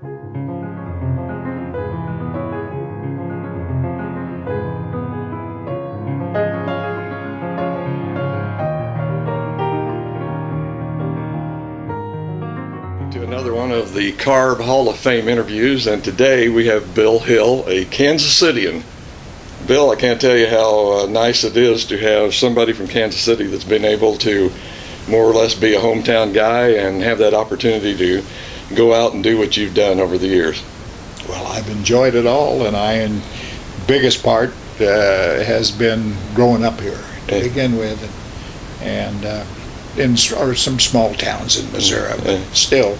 To another one of the CARB Hall of Fame interviews, and today we have Bill Hill, a Kansas Citian. Bill, I can't tell you how nice it is to have somebody from Kansas City that's been able to more or less be a hometown guy and have that opportunity to go out and do what you've done over the years. Well, I've enjoyed it all, and biggest part has been growing up here to begin with, and in some small towns in Missouri, but still,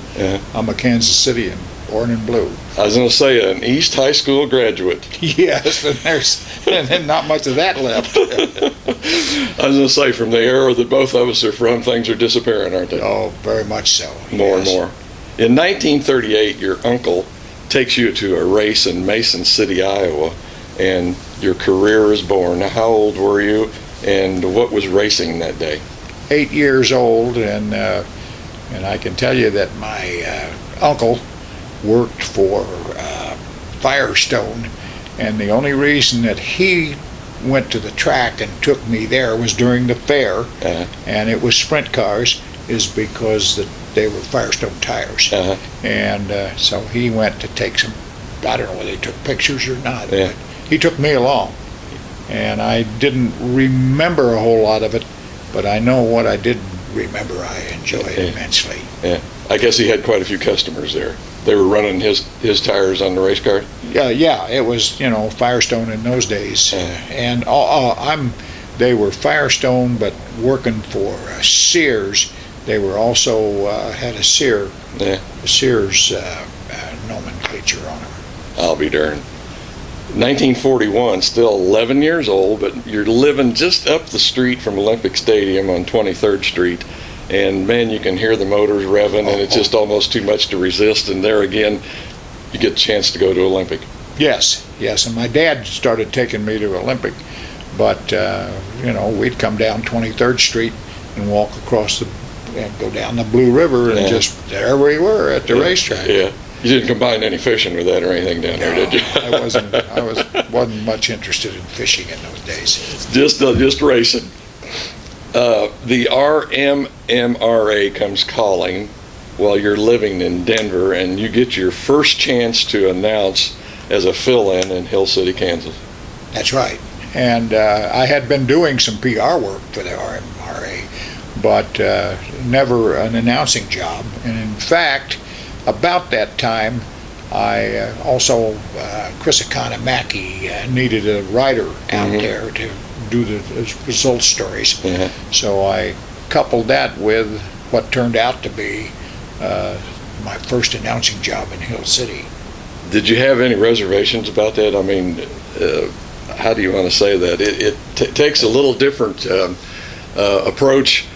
I'm a Kansas Citian, born and blue. I was going to say, an East High School graduate. Yes, and there's not much of that left. I was going to say, from the era that both of us are from, things are disappearing, aren't they? Oh, very much so. More and more. In 1938, your uncle takes you to a race in Mason City, Iowa, and your career is born. Now, how old were you, and what was racing that day? 8 years old, and I can tell you that my uncle worked for Firestone, and the only reason that he went to the track and took me there was during the fair, and it was sprint cars, is because they were Firestone tires, and so he went to take some, I don't know whether he took pictures or not, but he took me along, and I didn't remember a whole lot of it, but I know what I did remember I enjoyed immensely. Yeah, I guess he had quite a few customers there. They were running his tires on the race car? Yeah, it was, Firestone in those days. And they were Firestone, but working for Sears. They were also had a Sears nomenclature on them. I'll be darned. 1941, still 11 years old, but you're living just up the street from Olympic Stadium on 23rd Street. And man, you can hear the motors revving, and it's just almost too much to resist. And there again, you get a chance to go to Olympic. Yes. And my dad started taking me to Olympic, but we'd come down 23rd Street and walk across and go down the Blue River, and just there we were at the racetrack. Yeah. You didn't combine any fishing with that or anything down there, did you? I wasn't much interested in fishing in those days. Just racing. The RMMRA comes calling while you're living in Denver, and you get your first chance to announce as a fill-in in Hill City, Kansas. That's right. And I had been doing some PR work for the RMMRA, but never an announcing job. And in fact, about that time, I also, Chris Economaki needed a writer out there to do the result stories. So I coupled that with what turned out to be my first announcing job in Hill City. Did you have any reservations about that? I mean, how do you want to say that? It takes a little different approach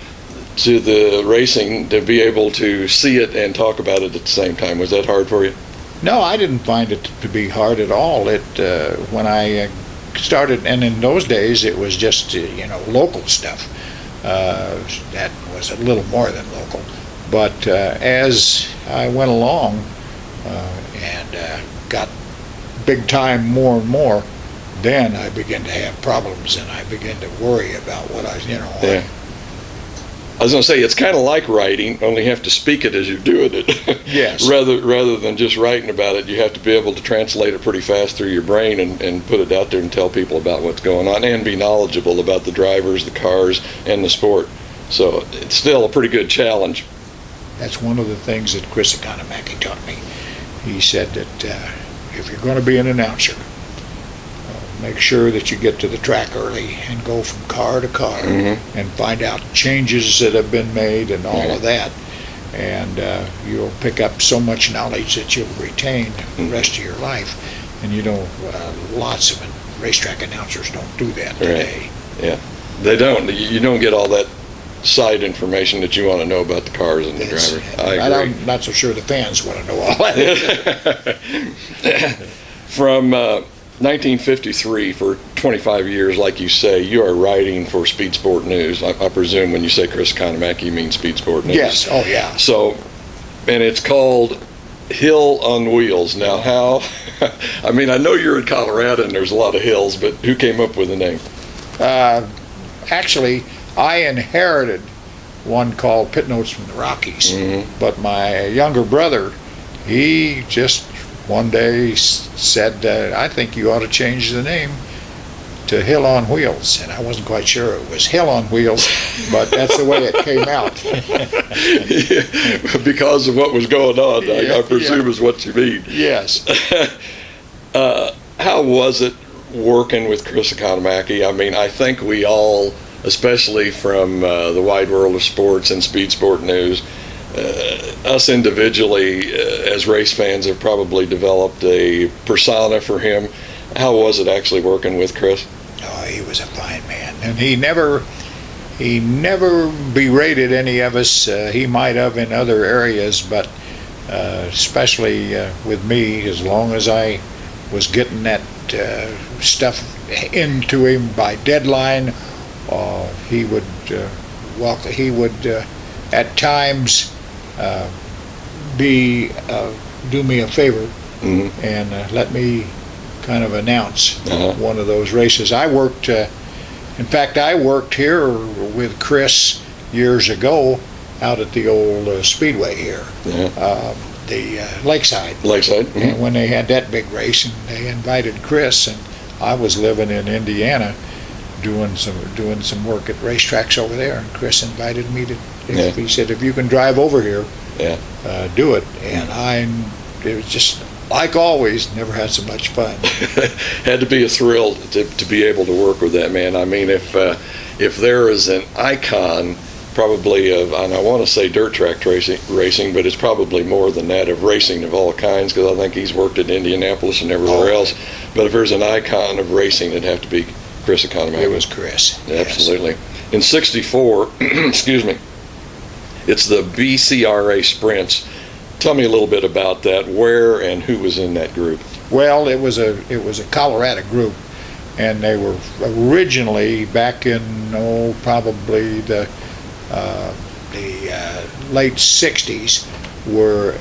to the racing to be able to see it and talk about it at the same time. Was that hard for you? No, I didn't find it to be hard at all. When I started, and in those days it was just local stuff. That was a little more than local. But as I went along and got big time more and more, then I began to have problems, and I began to worry about what I was going to say, it's kind of like writing, only you have to speak it as you're doing it. Yes. Rather than just writing about it, you have to be able to translate it pretty fast through your brain and put it out there and tell people about what's going on and be knowledgeable about the drivers, the cars, and the sport. So it's still a pretty good challenge. That's one of the things that Chris Economaki taught me. He said that if you're going to be an announcer, make sure that you get to the track early and go from car to car and find out changes that have been made and all of that. And you'll pick up so much knowledge that you'll retain the rest of your life. And lots of racetrack announcers don't do that today. Right. Yeah, they don't. You don't get all that side information that you want to know about the cars and the drivers. I agree. I'm not so sure the fans want to know all that. From 1953, for 25 years, like you say, you are writing for Speed Sport News. I presume when you say Chris Economaki, you mean Speed Sport News. Yes, oh yeah. So, and it's called Hill on Wheels. Now, how? I mean, I know you're in Colorado and there's a lot of hills, but who came up with the name? Actually, I inherited one called Pit Notes from the Rockies, but my younger brother, he just one day said, I think you ought to change the name to Hill on Wheels, and I wasn't quite sure it was Hill on Wheels, but that's the way it came out. Yeah, because of what was going on, I presume is what you mean. Yes. How was it working with Chris Economaki? I mean, I think we all, especially from the wide world of sports and speed sport news, us individually as race fans have probably developed a persona for him. How was it actually working with Chris? Oh, he was a fine man, and he never berated any of us. He might have in other areas, but especially with me, as long as I was getting that stuff into him by deadline, he would at times do me a favor and let me kind of announce one of those races. I worked here with Chris years ago out at the old speedway here, the Lakeside. And when they had that big race, and they invited Chris, and I was living in Indiana doing some work at racetracks over there, and Chris invited me to. He said, if you can drive over here, do it. And it was just, like always, never had so much fun. Had to be a thrill to be able to work with that man. I mean, if there is an icon, probably of, and I want to say dirt track racing, but it's probably more than that, of racing of all kinds, because I think he's worked at Indianapolis and everywhere else. But if there's an icon of racing, it'd have to be Chris Economaki. It was Chris. Absolutely. Yes. In '64, excuse me, it's the BCRA Sprints. Tell me a little bit about that. Where and who was in that group? Well, it was a Colorado group, and they were originally back in probably the late '60s. Were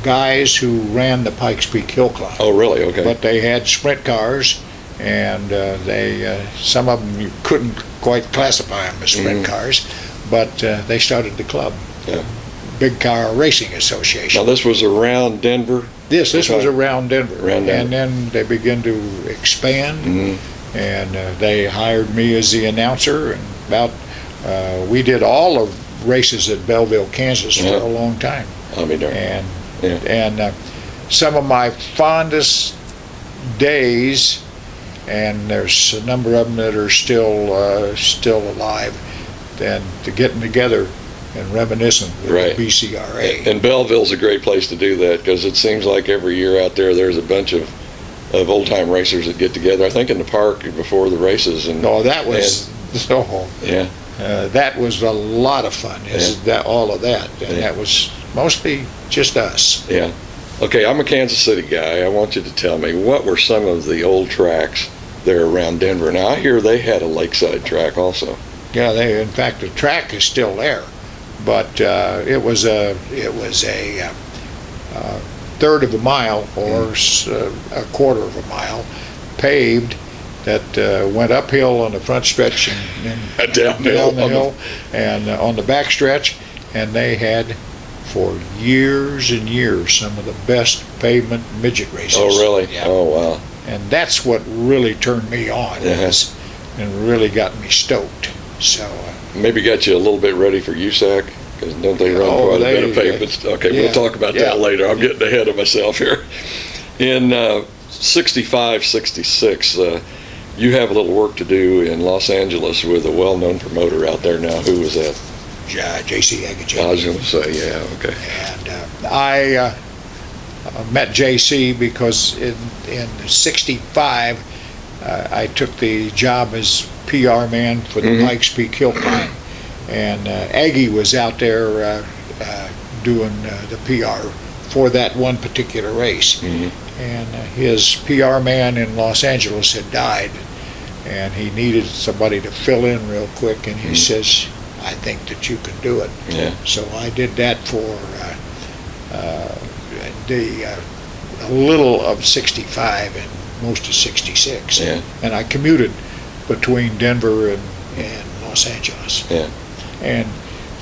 guys who ran the Pikes Peak Hill Climb. Oh, really? Okay. But they had sprint cars, and some of them you couldn't quite classify them as sprint cars, but they started the club. Yeah. Big Car Racing Association. Now this was around Denver? This was around Denver. Around Denver. And then they began to expand, and they hired me as the announcer, and we did all of races at Belleville, Kansas for a long time. I'll be darned. And some of my fondest days, and there's a number of them that are still alive, and to getting together and reminiscing with the BCRA. And Belleville's a great place to do that, because it seems like every year out there's a bunch of old-time racers that get together, I think in the park before the races. And that was that was a lot of fun, all of that. And that was mostly just us. Yeah. Okay, I'm a Kansas City guy. I want you to tell me, what were some of the old tracks there around Denver? Now, I hear they had a lakeside track also. Yeah, in fact, the track is still there, but it was a third of a mile or a quarter of a mile paved that went uphill on the front stretch and down the hill and on the back stretch, and they had for years and years some of the best pavement midget races. Oh, really? Yeah. Oh, wow. And that's what really turned me on, and really got me stoked. So maybe got you a little bit ready for USAC, because don't they run quite a bit of pavement? Okay, we'll talk about that later. I'm getting ahead of myself here. In 65, 66, you have a little work to do in Los Angeles with a well-known promoter out there now. Who was that? J.C. Agajibi. I was going to say, okay. And I met J.C. because in 65, I took the job as PR man for the Pikes Peak Hill Climb. And Aggie was out there doing the PR for that one particular race. And his PR man in Los Angeles had died, and he needed somebody to fill in real quick, and he says, I think that you can do it. Yeah. So I did that for a little of 65 and most of 66. Yeah. And I commuted between Denver and Los Angeles. Yeah. And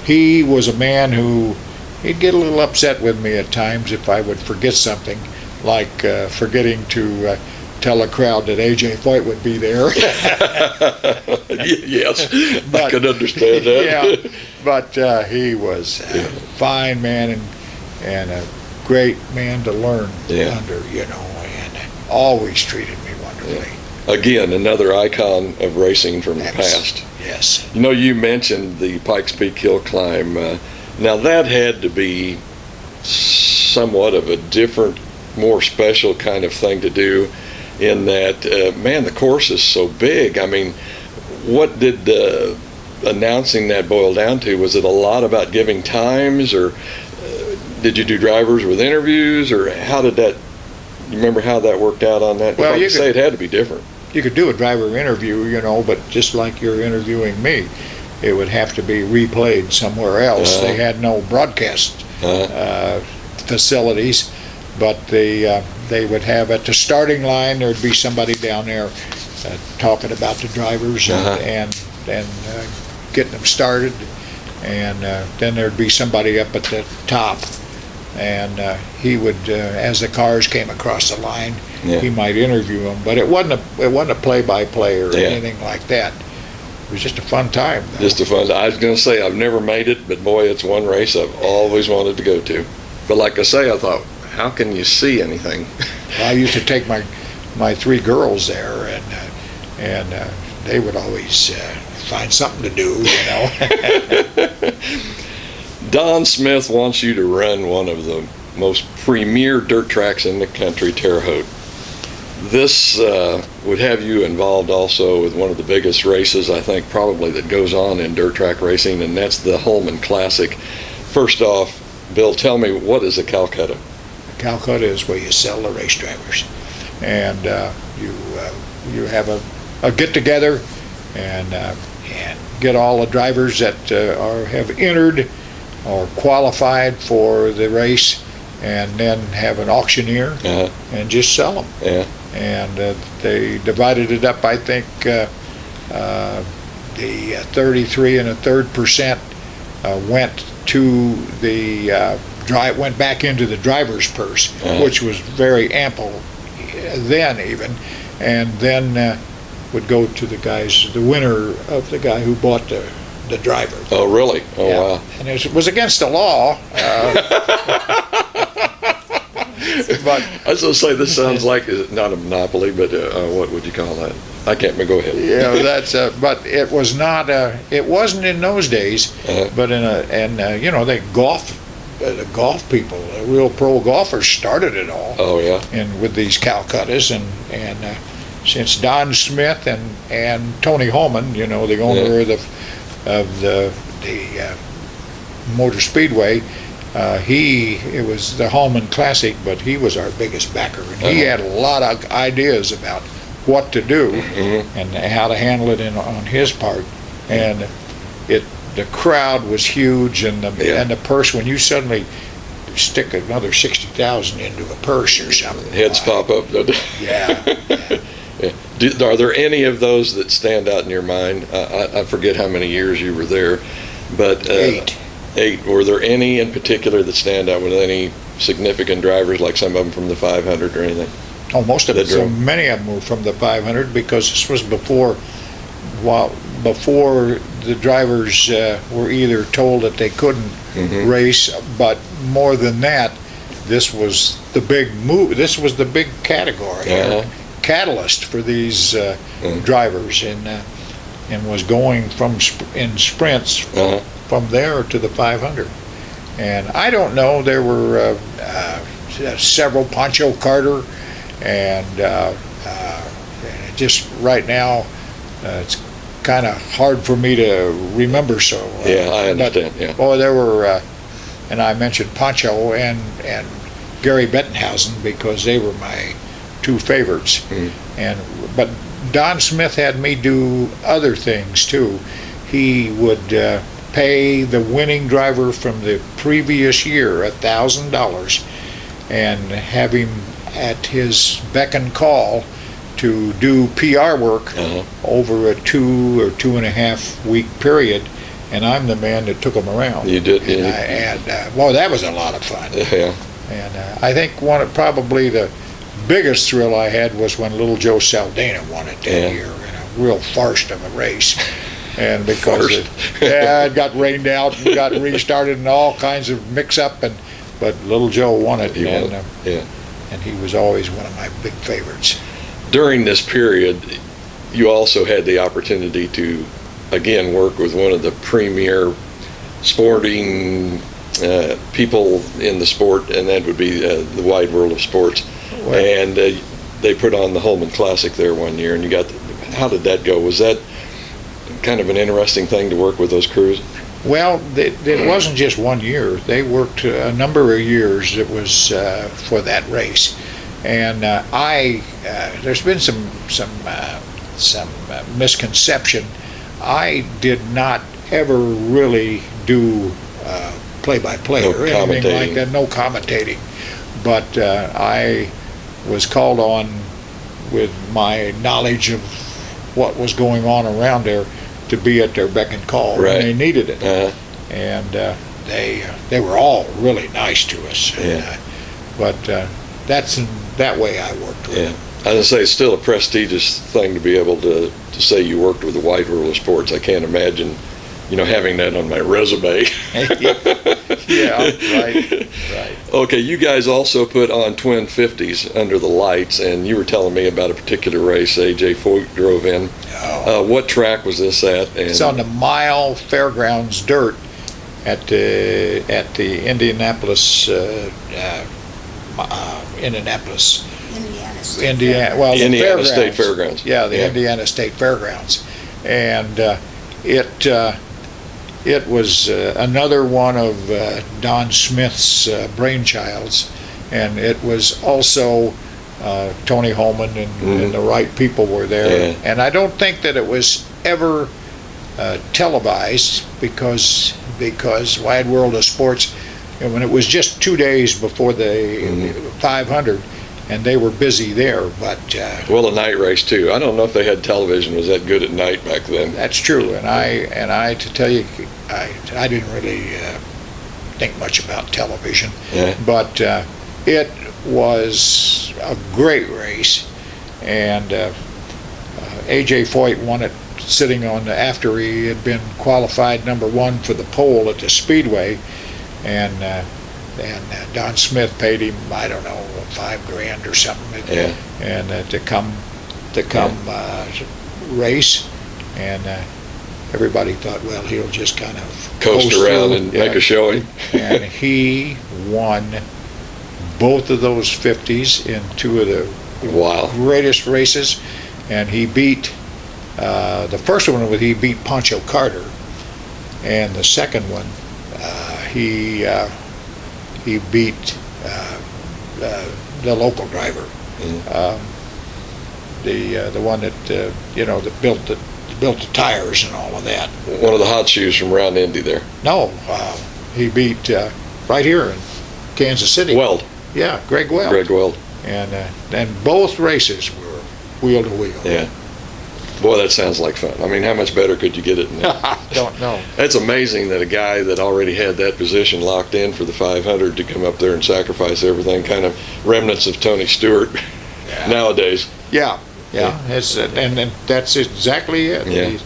he was a man who, he'd get a little upset with me at times if I would forget something, like forgetting to tell a crowd that A.J. Foyt would be there. Yes, I could understand that. Yeah, but he was a fine man and a great man to learn under, and always treated me wonderfully. Again, another icon of racing from the past. Yes. You mentioned the Pikes Peak Hill climb. Now that had to be somewhat of a different, more special kind of thing to do, in that, man, the course is so big. I mean, what did announcing that boil down to? Was it a lot about giving times, or did you do drivers with interviews, or how did that, you remember how that worked out on that? Well, you say it had to be different. You could do a driver interview, but just like you're interviewing me, it would have to be replayed somewhere else. They had no broadcast facilities, but they would have, at the starting line, there'd be somebody down there talking about the drivers and getting them started, and then there'd be somebody up at the top, and he would, as the cars came across the line, he might interview them, but it wasn't a play-by-play or anything like that. It was just a fun time, though. Just a fun. I was going to say, I've never made it, but boy, it's one race I've always wanted to go to. But like I say, I thought, how can you see anything? Well, I used to take my three girls there, and they would always find something to do, Don Smith wants you to run one of the most premier dirt tracks in the country, Terre Haute. This would have you involved also with one of the biggest races, I think, probably that goes on in dirt track racing, and that's the Holman Classic. First off, Bill, tell me, what is a Calcutta? Calcutta is where you sell the race drivers, and you have a get together and get all the drivers that have entered or qualified for the race, and then have an auctioneer and just sell them. Yeah. And they divided it up. I think the 33 1/3% went to the went back into the driver's purse, which was very ample then even, and then would go to the winner of the guy who bought the driver. Oh, really? Oh, yeah. wow. And it was against the law. But I was going to say, this sounds like, not a monopoly, but what would you call that? I can't, but go ahead. Yeah, that's but it was not. It wasn't in those days. But the golf people, the real pro golfers, started it all. Oh yeah. And with these Calcuttas, and since Don Smith and Tony Holman, the owner of the Motor Speedway. It was the Holman Classic, but he was our biggest backer, and he had a lot of ideas about what to do and how to handle it on his part. And the crowd was huge, and the purse, when you suddenly stick another 60,000 into a purse or something, heads pop up. Yeah. Are there any of those that stand out in your mind? I forget how many years you were there, but 8. Were there any in particular that stand out with any significant drivers, like some of them from the 500 or anything? Oh, most of them. So many of them were from the 500, because this was before the drivers were either told that they couldn't race, but more than that, this was the big move. This was the big category, catalyst for these drivers, and was going in sprints from there to the 500. And I don't know, there were several, Pancho Carter, and just right now it's kind of hard for me to remember. So I understand. But, there were, and I mentioned Pancho and Gary Bettenhausen because they were my two favorites. But Don Smith had me do other things too. He would pay the winning driver from the previous year $1,000 and have him at his beck and call to do PR work over a 2 or 2.5 week period, and I'm the man that took him around. You did, well, that was a lot of fun. Yeah. And I think probably the biggest thrill I had was when little Joe Saldana won it that year in a real farce of a race. And because it got rained out and got restarted and all kinds of mix-up, but little Joe won it. And he was always one of my big favorites. During this period, you also had the opportunity to, again, work with one of the premier sporting people in the sport, and that would be the wide world of sports. Well, and they put on the Holman Classic there one year, and how did that go? Was that kind of an interesting thing to work with those crews? Well, it wasn't just 1 year. They worked a number of years. It was for that race. And there's been some misconception. I did not ever really do play-by-play or anything like that. No commentating. But I was called on with my knowledge of what was going on around there to be at their beck and call when they needed it. And they were all really nice to us. But that's that way I worked with them. I was say it's still a prestigious thing to be able to say you worked with the wide world of sports. I can't imagine, having that on my resume. Right. Okay, you guys also put on Twin 50s under the lights, and you were telling me about a particular race A.J. Foyt drove in. What track was this at? And it's on the Mile Fairgrounds dirt at the Indianapolis. Indiana. Well, the Indiana State Fairgrounds. Yeah, the Indiana State Fairgrounds, and it was another one of Don Smith's brainchilds, and it was also Tony Holman and the right people were there. And I don't think that it was ever televised because Wide World of Sports, when it was just 2 days before the 500, and they were busy there, but well, a night race too. I don't know if they had television was that good at night back then. That's true, and I to tell you, I didn't really think much about television, but it was a great race, and A.J. Foyt won it sitting on after he had been qualified number 1 for the pole at the Speedway, and Don Smith paid him, I don't know, $5,000 or something, and to come race, and everybody thought, well, he'll just kind of coast around and make a showing. And he won both of those 50s in 2 of the greatest races, and he beat the first one he beat Pancho Carter, and the second one he beat the local driver, the one that that built the tires and all of that. One of the hot shoes from around Indy there. No, he beat right here in Kansas City. Weld. Yeah, Greg Weld. Greg Weld. And both races were wheel to wheel. Yeah. Boy, that sounds like fun. I mean, how much better could you get it than that? Don't know. That's amazing that a guy that already had that position locked in for the 500 to come up there and sacrifice everything, kind of remnants of Tony Stewart nowadays. Yeah. It's, and that's exactly it. Yeah.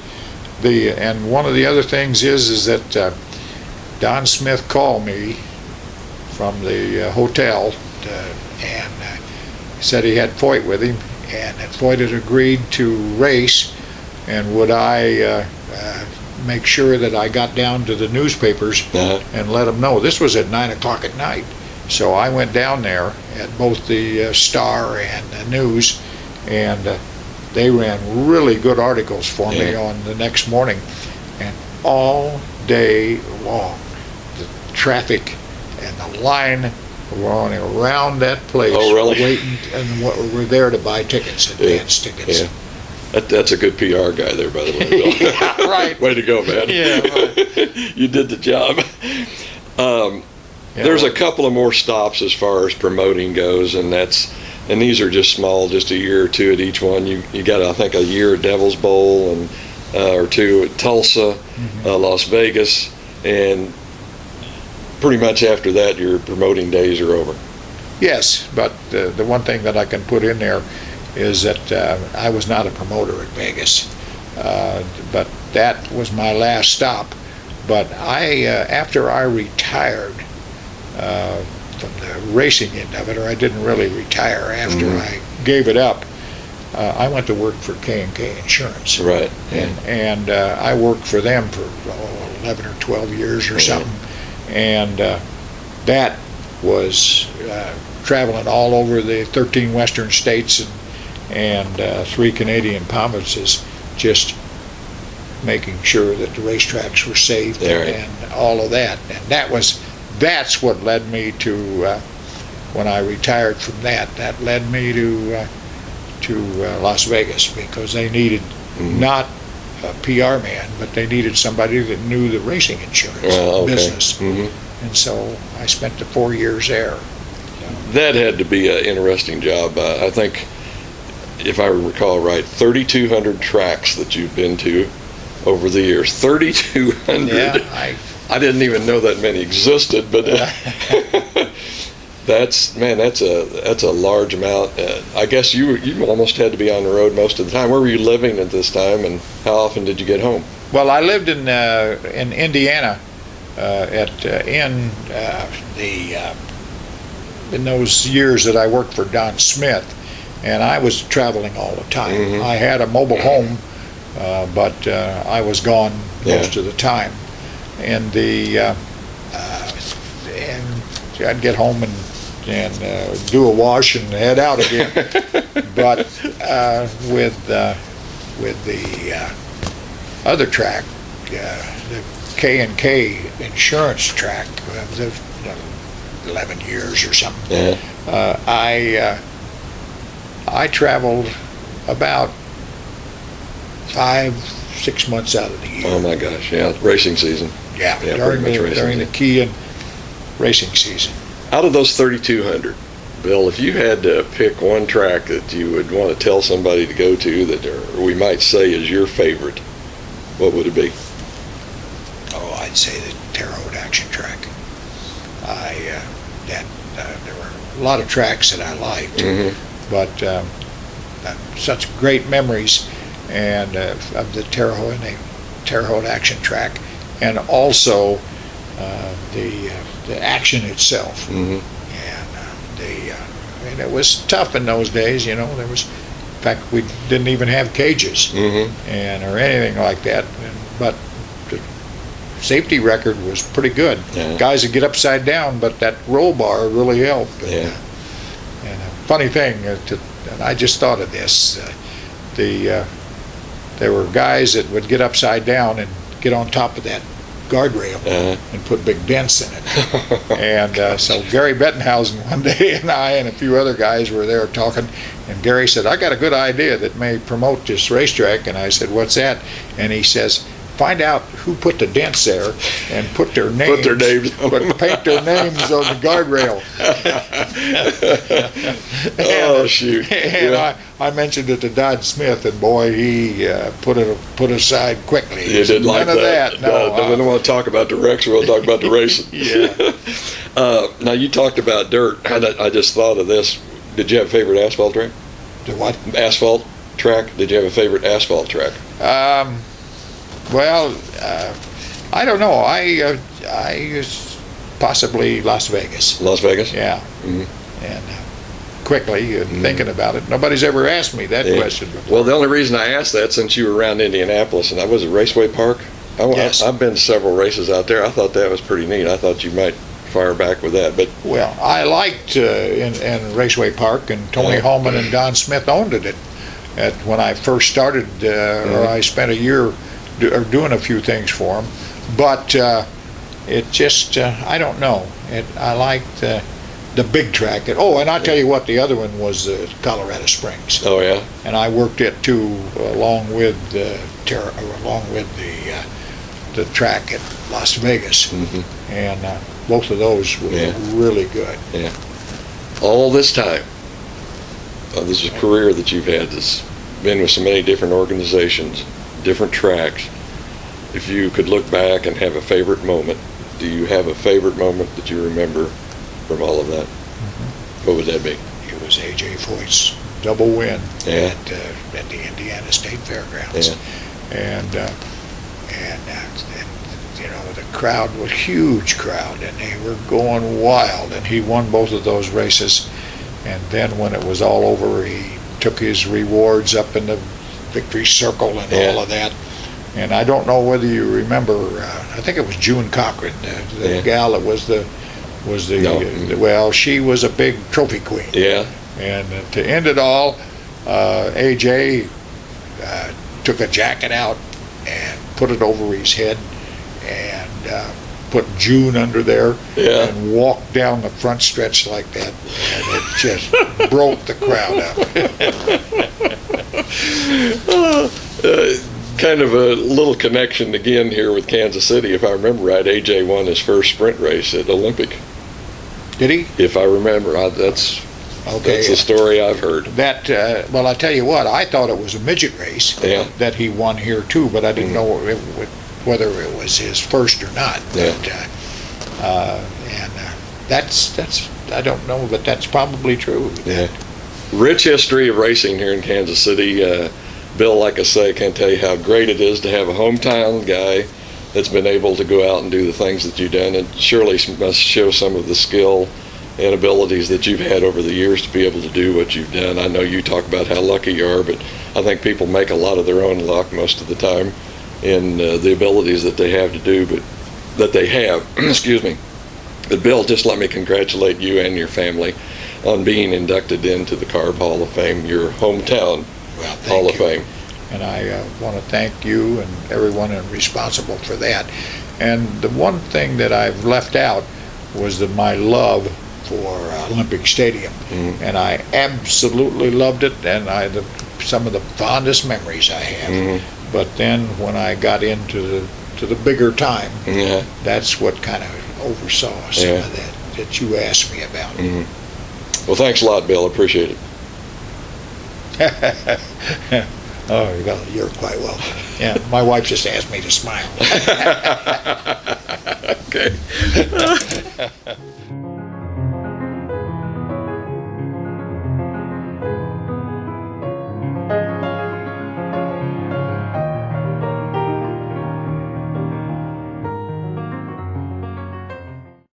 And one of the other things is that Don Smith called me from the hotel and said he had Foyt with him, and that Foyt had agreed to race, and would I make sure that I got down to the newspapers and let them know. This was at 9 o'clock at night, so I went down there at both the Star and the News, and they ran really good articles for me on the next morning, and all day long the traffic and the line running around that place, oh, really? waiting, and we're there to buy tickets, advance tickets. That's a good PR guy there, by the way, Bill. Yeah, right. Way to go, man. Yeah, right. You did the job. Yeah, There's a well, couple of more stops as far as promoting goes, and these are just small, just a year or two at each one. You got, I think, a year at Devil's Bowl and or two at Tulsa, Las Vegas, and pretty much after that, your promoting days are over. yes, but the one thing that I can put in there is that I was not a promoter at Vegas, but that was my last stop. But after I retired from the racing end of it, or I didn't really retire after I gave it up, I went to work for K&K Insurance. Right. And I worked for them for 11 or 12 years or something. And that was traveling all over the 13 western states and 3 Canadian provinces, just making sure that the racetracks were safe and all of that. And that's what led me to, when I retired from that led me to Las Vegas, because they needed not a PR man, but they needed somebody that knew the racing insurance business. And so I spent the 4 years there. That had to be an interesting job. I think, if I recall right, 3,200 tracks that you've been to over the years. 3,200. Yeah, I didn't even know that many existed, but that's a large amount. I guess you almost had to be on the road most of the time. Where were you living at this time, and how often did you get home? Well, I lived in Indiana in those years that I worked for Don Smith, and I was traveling all the time. I had a mobile home, but I was gone most of the time. And I'd get home and do a wash and head out again. But with the other track, the K&K Insurance track, the 11 years or something, I traveled about 5-6 months out of the year. Oh my gosh, yeah, racing season. Yeah, during the key and racing season. Out of those 3,200, Bill, if you had to pick one track that you would want to tell somebody to go to that we might say is your favorite, what would it be? Oh, I'd say the Terre Haute Action Track. There were a lot of tracks that I liked, but such great memories and of the Terre Haute Action Track, and also the action itself. And it was tough in those days. There was, in fact, we didn't even have cages and or anything like that. But the safety record was pretty good. Guys would get upside down, but that roll bar really helped. And a funny thing, and I just thought of this, there were guys that would get upside down and get on top of that guardrail and put big dents in it. And so Gary Bettenhausen one day and I and a few other guys were there talking, and Gary said, I got a good idea that may promote this racetrack. And I said, what's that? And he says, find out who put the dents there and put their names, paint their names on the guardrail. Oh, shoot. And I mentioned it to Don Smith, and boy, he put it aside quickly. He didn't like that. No, I don't want to talk about the wrecks. We'll talk about the racing. Now, you talked about dirt. I just thought of this. Did you have a favorite asphalt track? The what? Asphalt track? Did you have a favorite asphalt track? Well, I don't know. I possibly Las Vegas. Las Vegas? Yeah. And quickly, thinking about it, nobody's ever asked me that question before. Well, the only reason I asked that, since you were around Indianapolis, and I was at Raceway Park. Yes. I've been to several races out there. I thought that was pretty neat. I thought you might fire back with that. But well, I liked in Raceway Park, and Tony Hallman and Don Smith owned it when I first started, or I spent a year doing a few things for them. But it just, I don't know. I liked the big track. And I'll tell you what, the other one was Colorado Springs. Oh yeah. And I worked it too, along with the track at Las Vegas. Mm-hmm. And both of those were really good. Yeah. All this time, this is a career that you've had that's been with so many different organizations, different tracks. If you could look back and have a favorite moment, do you have a favorite moment that you remember from all of that? Mm-hmm. What would that be? It was A.J. Foyt's double win Yeah. at the Indiana State Fairgrounds. Yeah. And you know, the crowd was a huge crowd, and they were going wild, and he won both of those races. And then when it was all over, he took his rewards up in the victory circle and all of that. And I don't know whether you remember, I think it was June Cochran, the gal that was the well, she was a big trophy queen. Yeah. And to end it all, AJ took a jacket out and put it over his head and put June under there and walked down the front stretch like that. And it just broke the crowd up. Kind of a little connection again here with Kansas City. If I remember right, AJ won his first sprint race at Olympic. Did he? If I remember, that's the story I've heard. That well, I tell you what, I thought it was a midget race that he won here too, but I didn't know whether it was his first or not. That's I don't know, but that's probably true. Yeah. Rich history of racing here in Kansas City. Bill, like I say, can't tell you how great it is to have a hometown guy that's been able to go out and do the things that you've done. It surely must show some of the skill and abilities that you've had over the years to be able to do what you've done. I know you talk about how lucky you are, but I think people make a lot of their own luck most of the time in the abilities that they have to do, but that they have. Excuse me. But Bill, just let me congratulate you and your family on being inducted into the CARB Hall of Fame, your hometown Hall of Fame. And I want to thank you and everyone responsible for that. And the one thing that I've left out was my love for Olympic Stadium. Mm-hmm. And I absolutely loved it, and some of the fondest memories I have. Mm-hmm. But then when I got into the bigger time, that's what kind of oversaw some of that you asked me about. Mm-hmm. Well, thanks a lot, Bill. I appreciate it. Oh, well, you're quite welcome. Yeah, my wife just asked me to smile. Okay.